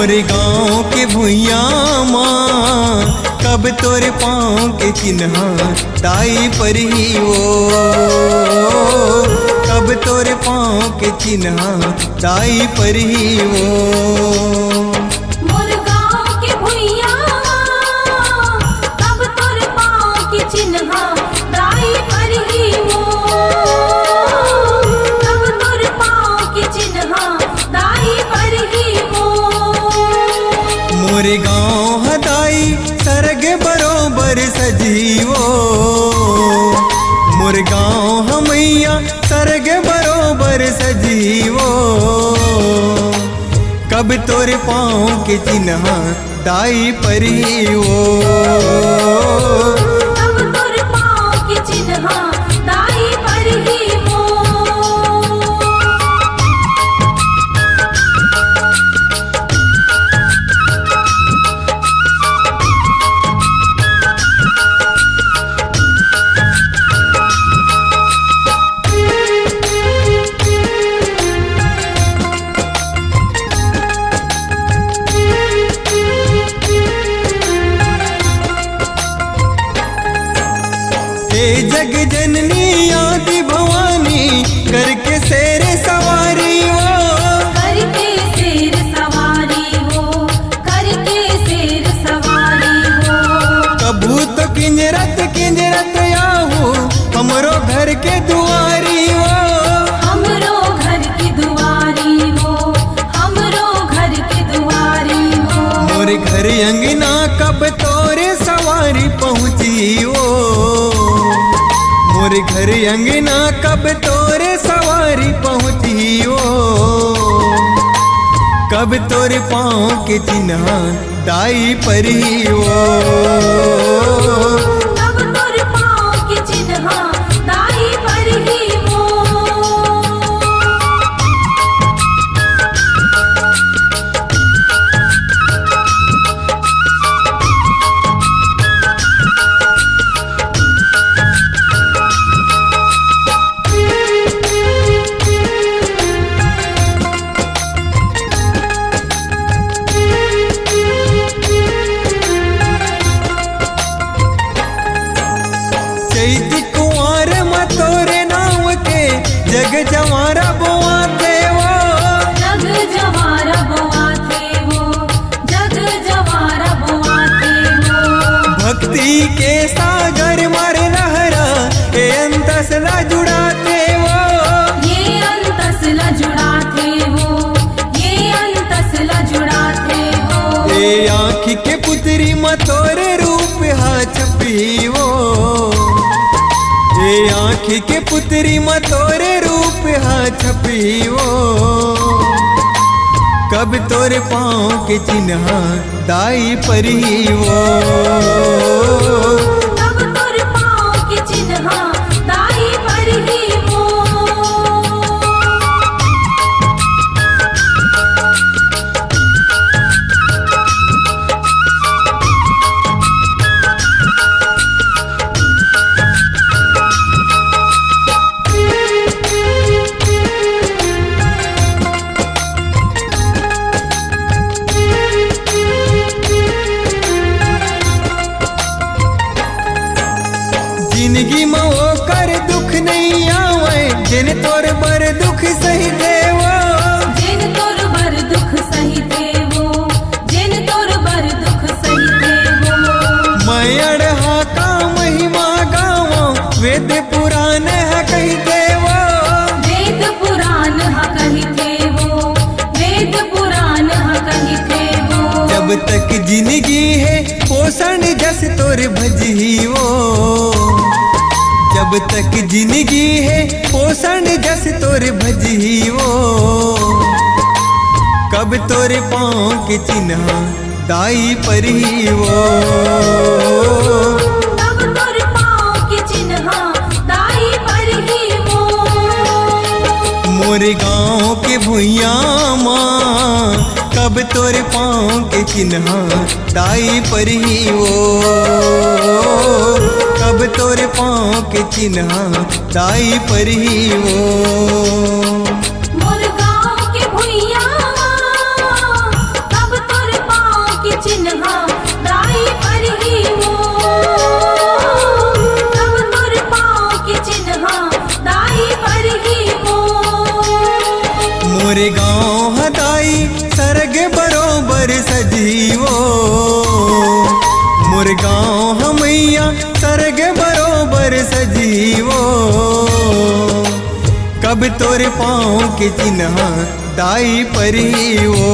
मोरे गाँव के भुइया माँ कब तोरे पाँव के चिन्हा ताई पर ही वो कब तोरे पाँव के चिन्हा ताई पर ही वो मोर गाँव के भुइया कब तोरे पाँव के चिन्हा ताई पर ही वो कब तोरे पाँव के चिन्हा ताई पर ही वो मोरे गाँव हदाई सरग बरोबर सजीवो मोर गाँव हमैया सरग बरोबर सजीवो कब तोरे पाँव के चिन्हा दाई पर ही वो कब तोरे पाँव के चिन्हा ताई पर ही वो जग जननी आदि भवानी करके शेर सवारी वो करके शेर सवारी हो करके शेर सवारी हो कबू तो किंजरत आहू हमरो घर के दुआरी वो हमरो घर की दुआरी हो हमरो घर की दुआरी हो मोरे घर अंगना कब तोरे सवारी पहुँची वो मोरे घर अंगना कब तोरे सवारी पहुँची वो कब तोरे पाँव के चिन्हा दाई पर ही वो कब तोरे पाँव के चिन्हा ताई पर ही वो चैत कुंवर में तोरे नाम के जग जवारा बोआते वो जग जवारा बोआते हो जग जवारा बोआते हो भक्ति के सागर मर लहरा ए अंतसला जुड़ाते वो ये अंतसला जुड़ाते हो ये अंतसला जुड़ाते हो ए आँख के पुतरी में तोरे रूप हा छपी वो ए आँख के पुतरी में तोरे रूप हा छपी वो कब तोरे पाँव के चिन्हा दाई पर ही वो कब तोरे पाँव के चिन्हा ताई पर ही वो जिंदगी में वो कर दुख नहीं आवे जिन तोर बर दुख सही देवो जिन तोर बर दुख सही देवो जिन तोर बर दुख सही देवो मैं अड़हा का महिमा गावो वेद पुराण है कही देवो वेद पुराण हा कही देवो वेद पुराण हा कही देवो जब तक जिंदगी है पोषण जस तोर भजी वो जब तक जिंदगी है पोषण जस तोर भजी वो कब तोरे पाँव के चिन्हा दाई पर ही वो कब तोरे पाँव के चिन्हा ताई पर ही वो मोरे गाँव के भुइया माँ कब तोरे पाँव के चिन्हा दाई पर ही वो कब तोरे पाँव के चिन्हा दाई पर ही वो मोर गाँव के भुइया कब तोरे मोरे गाँव हदाई सरग बरोबर सजीवो, मोर गाँव हमैया सरग बरोबर सजीवो। कब तोरे पाँव के चिन्हा दाई परिवो,